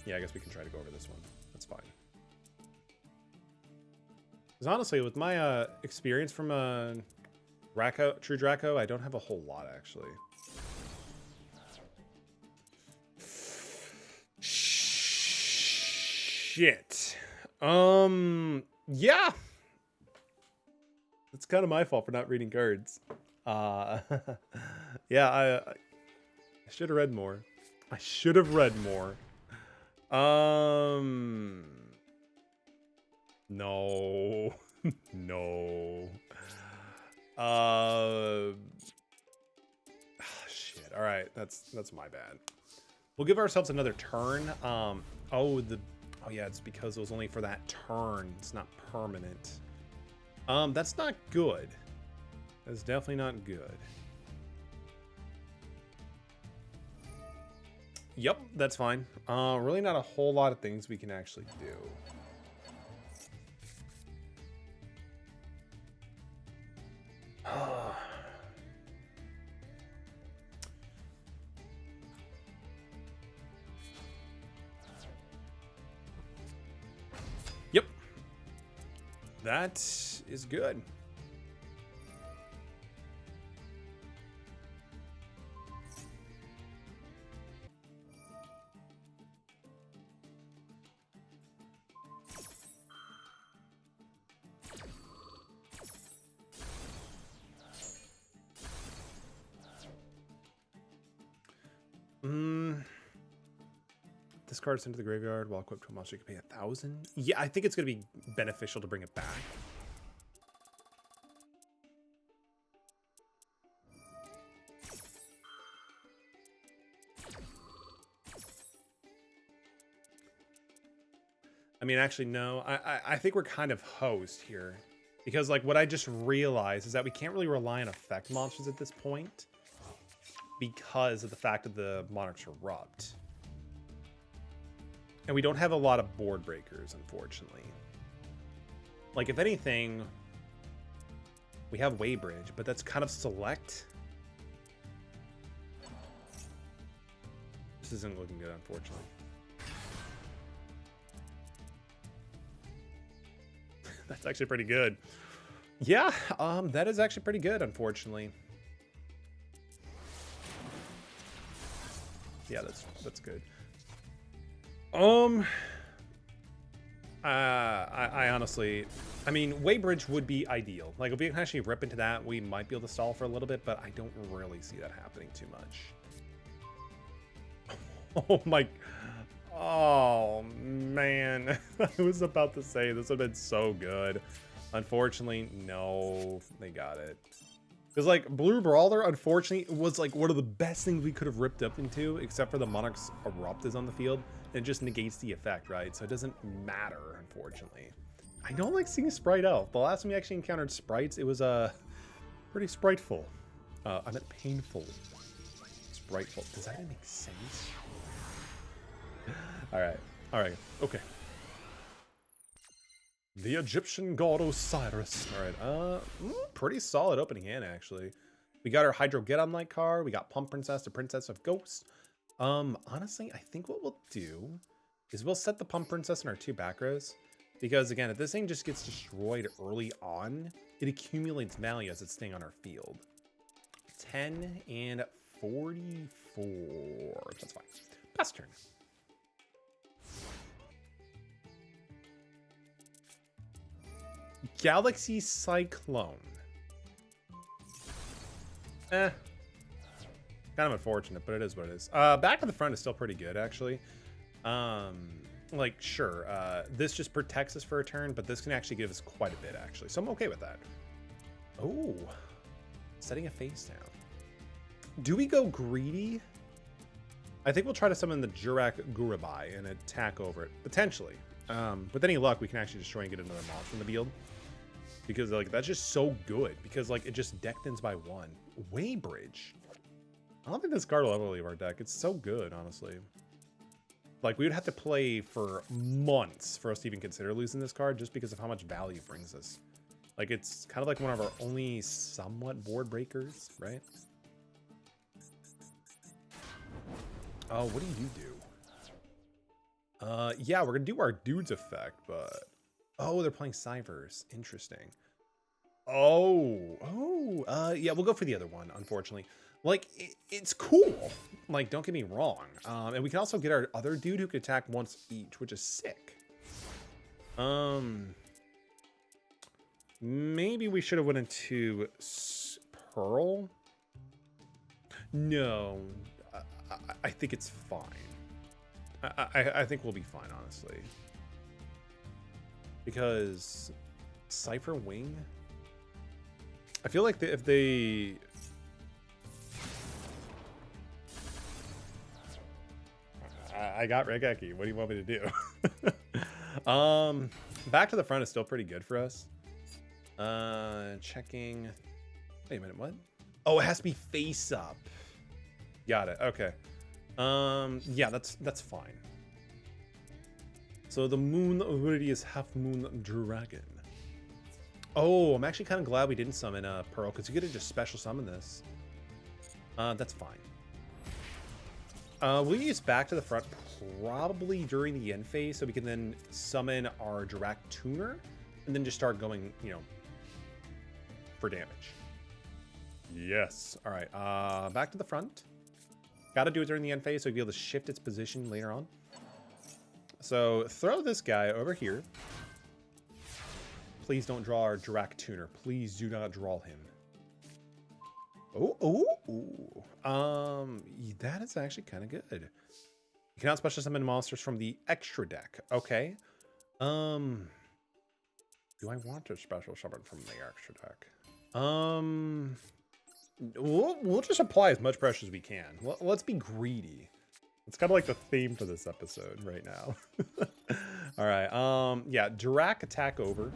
Yeah, I guess we can try to go over this one. That's fine. Because honestly, with my experience from True Draco, I don't have a whole lot, actually. Shit. Yeah. It's kind of my fault for not reading cards. Yeah, I should have read more. I should have read more. No. No. Shit. All right, that's my bad. We'll give ourselves another turn. Oh yeah, it's because it was only for that turn. It's not permanent. That's not good. That's definitely not good. Yep, that's fine. Really not a whole lot of things we can actually do. Yep. That is good. Discard sent to the graveyard while equipped to a monster. You can pay 1,000. Yeah, I think it's going to be beneficial to bring it back. I mean, actually, no. I think we're kind of hosed here. Because, like, what I just realized is that we can't really rely on effect monsters at this point. Because of the fact that the Monarchs erupt. And we don't have a lot of board breakers, unfortunately. Like, if anything, we have Waybridge, but that's kind of select. This isn't looking good, unfortunately. That's actually pretty good. Yeah, that is actually pretty good, unfortunately. Yeah, that's good. I honestly, I mean, Waybridge would be ideal. Like, if we can actually rip into that, we might be able to stall for a little bit, but I don't really see that happening too much. Oh my, oh man. I was about to say this would have been so good. Unfortunately, no, they got it. Because, like, Blue Brawler, unfortunately, was, like, one of the best things we could have ripped up into, except for the Monarch's Erupt is on the field. And it just negates the effect, right? So it doesn't matter, unfortunately. I don't like seeing Sprite Elf. The last time we actually encountered sprites, it was, pretty spriteful. I meant painful. Spriteful. Does that even make sense? Alright. Alright. Okay. The Egyptian god Osiris. Alright, pretty solid opening hand, actually. We got our Hydro Get On Light card. We got Pump Princess, the Princess of Ghosts. Honestly, I think what we'll do is we'll set the Pump Princess in our 2 back rows. Because again, if this thing just gets destroyed early on, it accumulates value as it's staying on our field. 10 and 44. That's fine. Pass turn. Galaxy Cyclone. Kind of unfortunate, but it is what it is. Back to the front is still pretty good, actually. Like, sure, this just protects us for a turn, but this can actually give us quite a bit, actually. So I'm okay with that. Oh, setting a face down. Do we go greedy? I think we'll try to summon the Jurak Gurabai and attack over it, potentially. With any luck, we can actually destroy and get another monster in the field. Because, like, that's just so good. Because, like, it just deck thins by 1. Waybridge. I don't think this card will ever leave our deck. It's so good, honestly. Like, we would have to play for months for us to even consider losing this card just because of how much value it brings us. Like, it's kind of like one of our only somewhat board breakers, right? Oh, what do you do? Yeah, we're gonna do our dude's effect, but... Oh, they're playing Cyvers. Interesting. Yeah, we'll go for the other one, unfortunately. Like, it's cool. Like, don't get me wrong. And we can also get our other dude who can attack once each, which is sick. Maybe we should have went into Pearl. No, I think it's fine. I think we'll be fine, honestly. Because Cypher Wing, I feel like if they... I got Regeki. What do you want me to do? Back to the front is still pretty good for us. Checking. Wait a minute, what? Oh, it has to be face up. Got it. Okay. Yeah, that's fine. So the moon already is half moon dragon. Oh, I'm actually kind of glad we didn't summon Pearl because you could have just special summon this. That's fine. We'll use back to the front probably during the end phase so we can then summon our Dirac Tuner and then just start going, you know, for damage. Yes. All right. Back to the front. Got to do it during the end phase so you'll be able to shift its position later on. So throw this guy over here. Please don't draw our Dirac Tuner. Please do not draw him. That is actually kind of good. You cannot special summon monsters from the extra deck. Okay. Do I want to special summon from the extra deck? We'll just apply as much pressure as we can. Let's be greedy. It's kind of like the theme for this episode right now. All right. Yeah, Dirac attack over.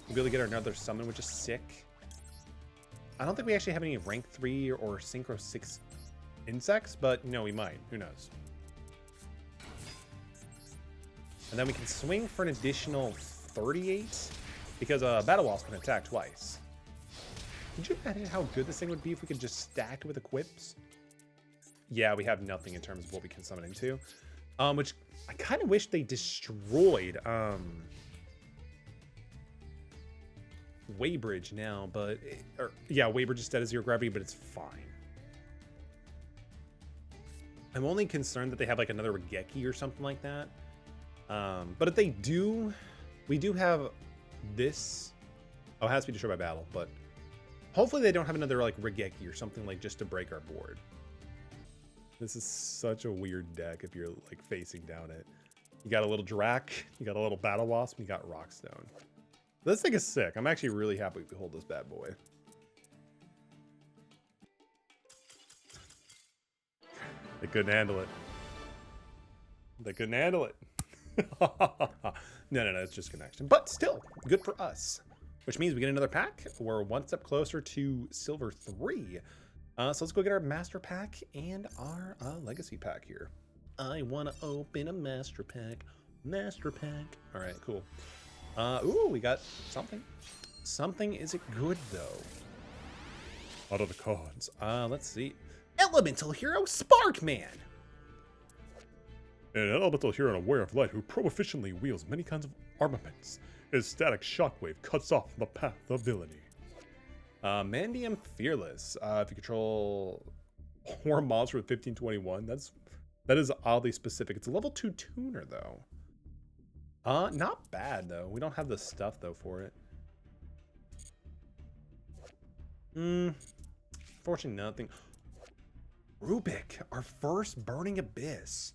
We'll be able to get another summon, which is sick. I don't think we actually have any rank 3 or synchro 6 insects, but you know, we might. Who knows? And then we can swing for an additional 38 because Battle Wasp can attack twice. Could you imagine how good this thing would be if we could just stack it with equips? Yeah, we have nothing in terms of what we can summon into. Which I kind of wish they destroyed Waybridge now, but Waybridge instead of zero gravity, but it's fine. I'm only concerned that they have like another Regeki or something like that. But if they do, we do have this. Oh, it has to be destroyed by battle, but hopefully they don't have another like Regeki or something like just to break our board. This is such a weird deck if you're like facing down it. You got a little Dirac, you got a little Battle Wasp, and you got Rockstone. This thing is sick. I'm actually really happy we hold this bad boy. They couldn't handle it. They couldn't handle it. No, it's just connection. But still, good for us. Which means we get another pack. We're one step closer to Silver 3. So let's go get our Master Pack and our Legacy Pack here. I want to open a Master Pack. Master Pack. All right, cool. Ooh, we got something. Something. Is it good, though? Out of the cards. Let's see. Elemental Hero Sparkman. An elemental hero aware of light who proficiently wields many kinds of armaments. His static shockwave cuts off the path of villainy. Mandium Fearless. If you control or monster with 1521, that is oddly specific. It's a level 2 tuner though. Not bad though. We don't have the stuff though for it. Fortunately nothing. Rubik, our first Burning Abyss.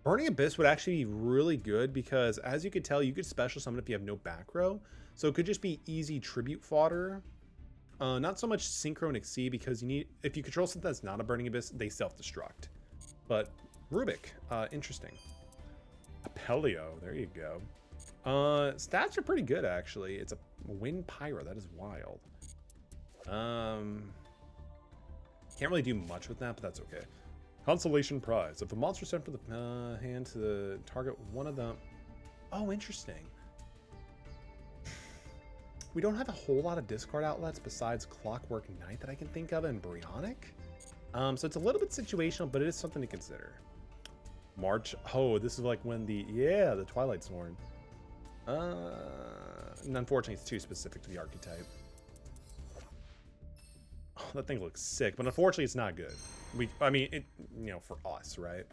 Burning Abyss would actually be really good because, as you could tell, you could special summon if you have no back row. So it could just be easy tribute fodder. Not so much Synchro and Exceed because if you control something that's not a Burning Abyss, they self-destruct. But Rubik, interesting. Apelio, there you go. Stats are pretty good actually. It's a Wind Pyro, that is wild. Can't really do much with that, but that's okay. Consolation Prize. If a monster sent from the hand to the target one of them. Oh, interesting. We don't have a whole lot of discard outlets besides Clockwork Knight that I can think of and Bryonic. So it's a little bit situational, but it is something to consider. March. Oh, this is like when the Twilight Sworn. And unfortunately, it's too specific to the archetype. Oh, that thing looks sick, but unfortunately, it's not good. I mean, it, for us, right?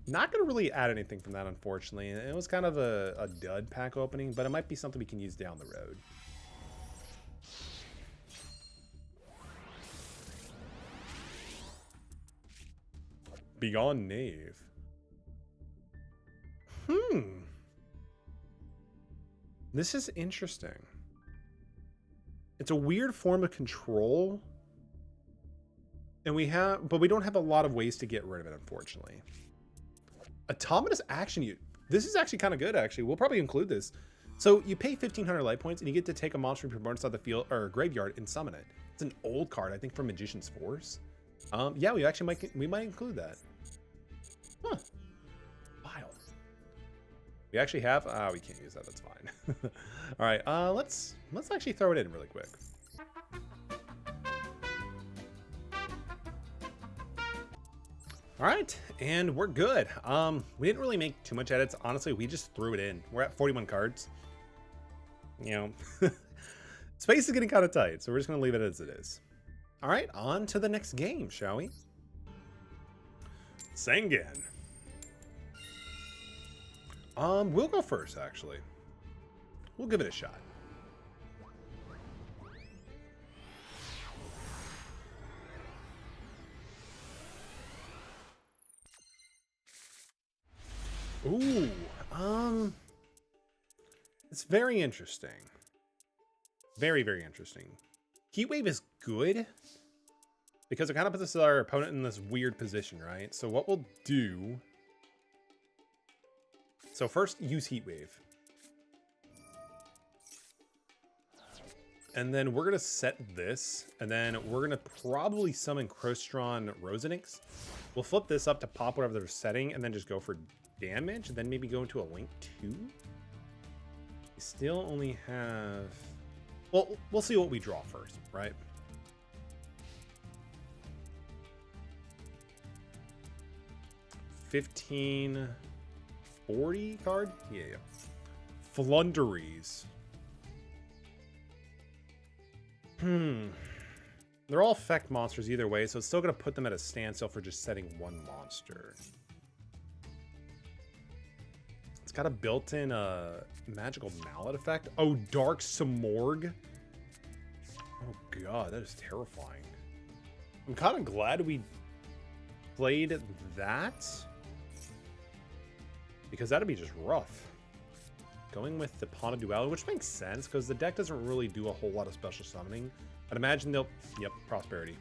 Not gonna really add anything from that, unfortunately. It was kind of a dud pack opening, but it might be something we can use down the road. Beyond Knave. This is interesting. It's a weird form of control. And but we don't have a lot of ways to get rid of it, unfortunately. Autonomous Action Unit. This is actually kind of good, actually. We'll probably include this. So you pay 1,500 life points, and you get to take a monster from your opponent's side of the field or graveyard and summon it. It's an old card, I think, from Magician's Force. Yeah, we actually might include that. Huh. Wild. We actually have. We can't use that. That's fine. All right. Let's actually throw it in really quick. All right, and we're good. We didn't really make too much edits. Honestly, we just threw it in. We're at 41 cards. Space is getting kind of tight, so we're just gonna leave it as it is. All right, on to the next game, shall we? Sengen. We'll go first, actually. We'll give it a shot. Ooh, it's very interesting. Very, very interesting. Heatwave is good because it kind of puts our opponent in this weird position, right? So what we'll do... So first, use Heatwave. And then we're going to set this, and then we're going to probably summon Crostron Rosenix. We'll flip this up to pop whatever they're setting, and then just go for damage, and then maybe go into a Link 2. We still only have... Well, we'll see what we draw first, right? $15.40 card? Yeah. Flunderies. They're all effect monsters either way, so it's still going to put them at a standstill for just setting one monster. It's got a built-in magical mallet effect. Oh, Dark Samorg. Oh god, that is terrifying. I'm kind of glad we played that, because that'd be just rough. Going with the Pawn of Duel, which makes sense because the deck doesn't really do a whole lot of special summoning. I'd imagine they'll... Yep, Prosperity.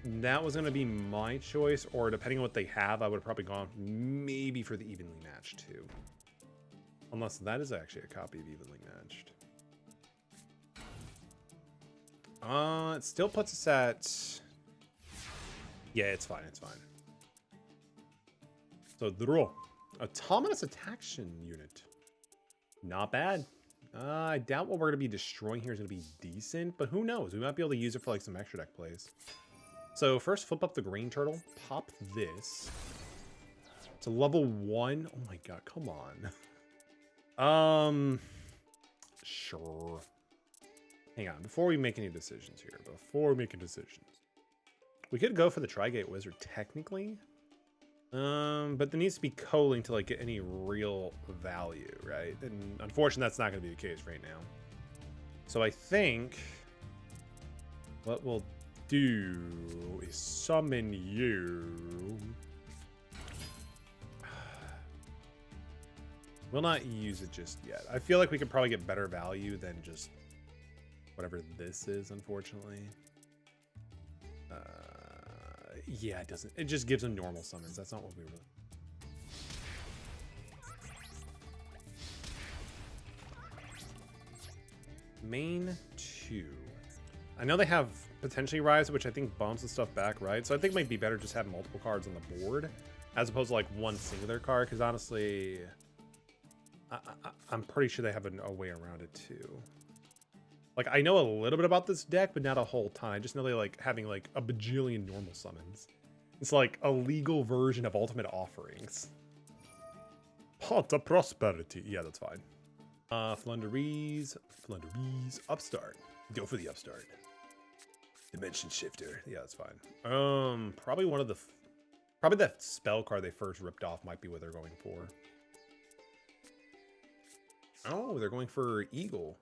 That was going to be my choice, or depending on what they have, I would have probably gone maybe for the Evenly Matched too. Unless that is actually a copy of Evenly Matched. It still puts us at... Yeah, it's fine, it's fine. So, draw. Autonomous Attaction Unit. Not bad. I doubt what we're going to be destroying here is going to be decent, but who knows? We might be able to use it for like some extra deck plays. So first, flip up the green turtle, pop this. It's a level 1. Oh my god, come on. Sure. Hang on, before we make any decisions here, we could go for the Trigate Wizard technically. But there needs to be culling to like get any real value, right? And unfortunately, that's not going to be the case right now. So I think what we'll do is summon you. We'll not use it just yet. I feel like we could probably get better value than just whatever this is, unfortunately. Yeah, it doesn't. It just gives them normal summons. That's not what we really... Main 2. I know they have potentially Rise, which I think bumps the stuff back, right? So I think it might be better just have multiple cards on the board as opposed to like one singular card, because honestly, I'm pretty sure they have a way around it too. Like, I know a little bit about this deck, but not a whole ton. I just know they like having like a bajillion normal summons. It's like a legal version of Ultimate Offerings. Pot of Prosperity. Yeah, that's fine. Flunderees, Upstart. Go for the Upstart. Dimension Shifter. Yeah, that's fine. Probably one of the... Probably that spell card they first ripped off might be what they're going for. Oh, they're going for Eagle.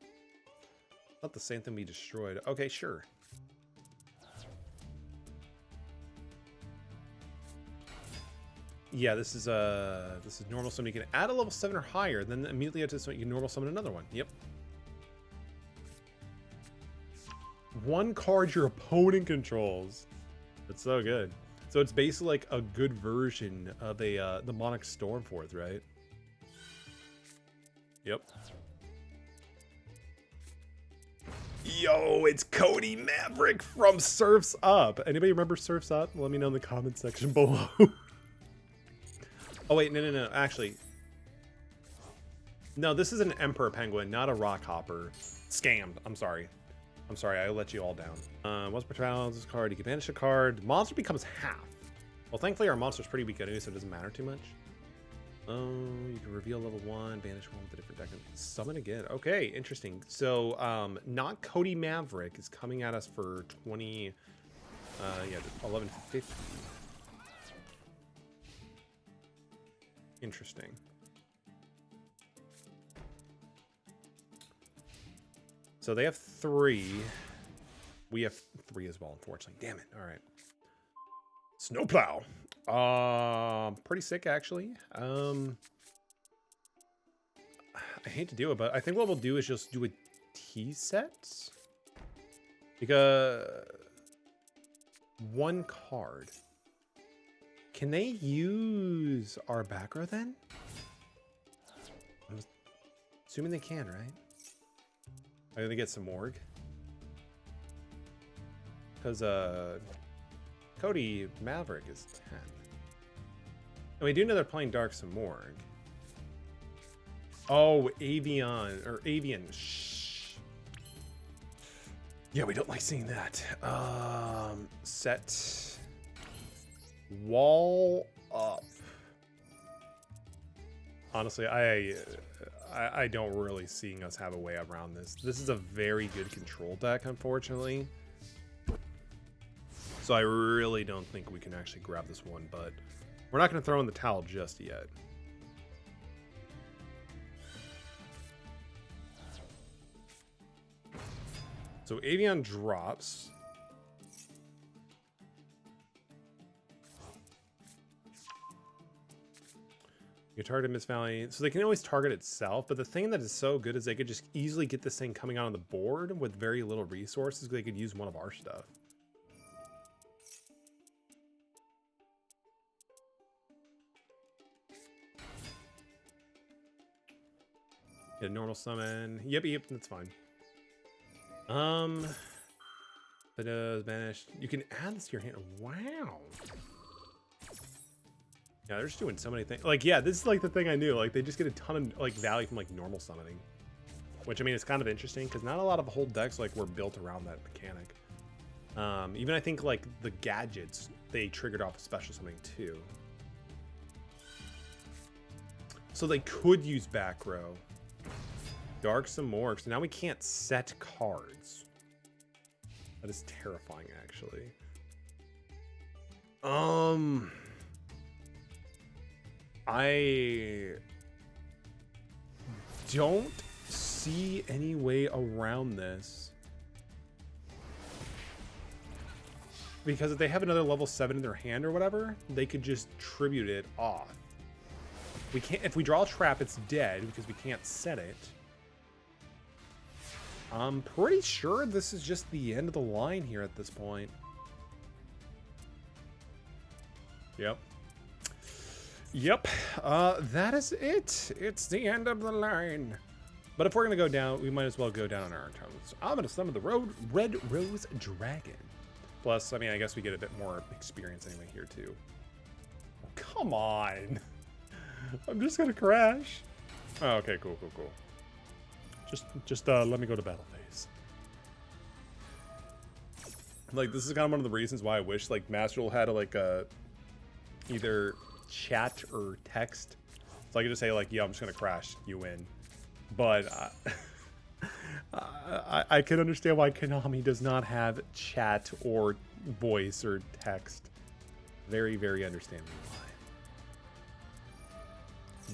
Not the same thing we destroyed. Okay, sure. Yeah, this is normal summon. You can add a level 7 or higher, then immediately after this one, you can normal summon another one. Yep. One card your opponent controls. That's so good. So it's basically like a good version of a the Monarch Stormforth, right? Yep. Yo, it's Cody Maverick from Surf's Up. Anybody remember Surf's Up? Let me know in the comment section below. Oh, wait, no. Actually, no, this is an Emperor Penguin, not a Rockhopper. Scammed. I'm sorry. I let you all down. Once per trial, this card, you can banish a card. Monster becomes half. Well, thankfully, our monster's pretty weak anyway, so it doesn't matter too much. You can reveal level 1, banish one with a different deck, and summon again. Okay, interesting. So, not Cody Maverick is coming at us for 20, yeah, 1150. Interesting. So they have 3. We have 3 as well, unfortunately. Damn it. All right. Snowplow. Pretty sick, actually. I hate to do it, but I think what we'll do is just do a T set. Because one card. Can they use our back row then? I'm assuming they can, right? I'm gonna get some Morg. Because Cody Maverick is 10. And we do know they're playing Dark some Morg. Oh, Avian. Shh. Yeah, we don't like seeing that. Set wall up. Honestly, I don't really see us have a way around this. This is a very good control deck, unfortunately. So I really don't think we can actually grab this one, but we're not going to throw in the towel just yet. So Avian drops. You target Miss Valley, so they can always target itself, but the thing that is so good is they could just easily get this thing coming out on the board with very little resources. They could use one of our stuff. Get a normal summon. Yep, that's fine. But banished. You can add this to your hand. Wow. Yeah, they're just doing so many things. Like, yeah, this is like the thing I knew. Like, they just get a ton of like value from like normal summoning. which I mean, it's kind of interesting because not a lot of whole decks like were built around that mechanic. Even I think like the gadgets, they triggered off a special something too. So they could use back row. Dark some more. So now we can't set cards. That is terrifying, actually. I don't see any way around this. Because if they have another level 7 in their hand or whatever, they could just tribute it off. We can't, if we draw a trap, it's dead because we can't set it. I'm pretty sure this is just the end of the line here at this point. Yep. Yep. That is it. It's the end of the line. But if we're going to go down, we might as well go down on our terms. So I'm going to summon the Red Rose Dragon. Plus, I mean, I guess we get a bit more experience anyway here, too. Oh, come on. I'm just going to crash. Oh, okay, cool. Just let me go to battle phase. Like, this is kind of one of the reasons why I wish, like, Master Duel had, like, either chat or text. So I could just say, like, yeah, I'm just going to crash. You win. But I can understand why Konami does not have chat or voice or text. Very, very understandable why.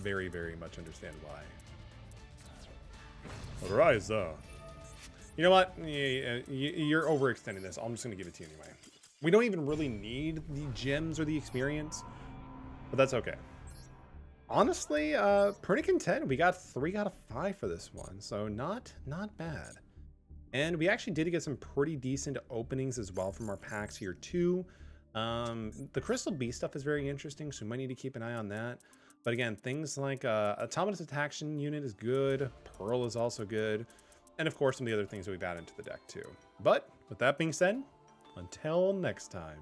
Very, very much understand why. Rise up. You know what? You're overextending this. I'm just going to give it to you anyway. We don't even really need the gems or the experience, but that's okay. Honestly, pretty content. We got 3 out of 5 for this one, so not bad. And we actually did get some pretty decent openings as well from our packs here too. The Crystal Beast stuff is very interesting, so we might need to keep an eye on that. But again, things like Autonomous Detection Unit is good, Pearl is also good, and of course some of the other things that we've added into the deck too. But with that being said, until next time.